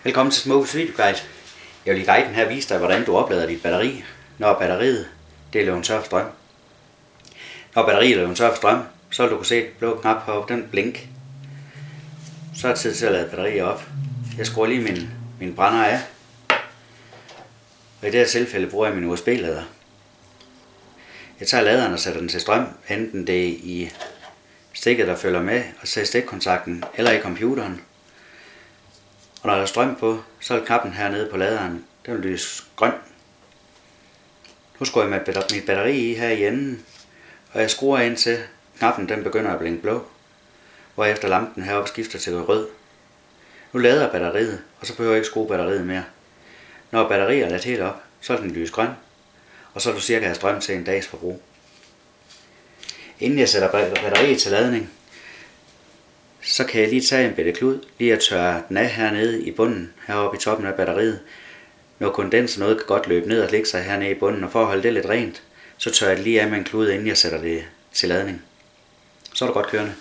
Velkommen til Smokus Videoguide. Jeg vil i guiden her vise dig, hvordan du oplader dit batteri, når batteriet det er løbet tør for strøm. Når batteriet er løbet tør for strøm, så vil du kunne se den blå knap heroppe, den blink. Så er det tid til at lade batteriet op. Jeg skruer lige min brænder af. Og i det her tilfælde bruger jeg min USB-lader. Jeg tager laderen og sætter den til strøm, enten det er i stikket, der følger med, og så i stikkontakten, eller i computeren. Og når der er strøm på, så er knappen hernede på laderen, den vil lyse grøn. Nu skruer jeg mit batteri i her i enden, og jeg skruer ind til knappen den begynder at blinke blå, hvorefter lampen heroppe skifter til rød. Nu lader batteriet, og så behøver jeg ikke skrue batteriet mere. Når batteriet er ladt helt op, så er den lyse grøn, og så vil du cirka have strøm til en dags forbrug. Inden jeg sætter batteriet til ladning, så kan jeg lige tage en bitte klud, lige at tørre den af hernede i bunden, heroppe i toppen af batteriet. Når kondens og noget kan godt løbe ned og lægge sig hernede i bunden, og for at holde det lidt rent, så tørrer jeg det lige af med en klud, inden jeg sætter det til ladning. Så er det godt kørende.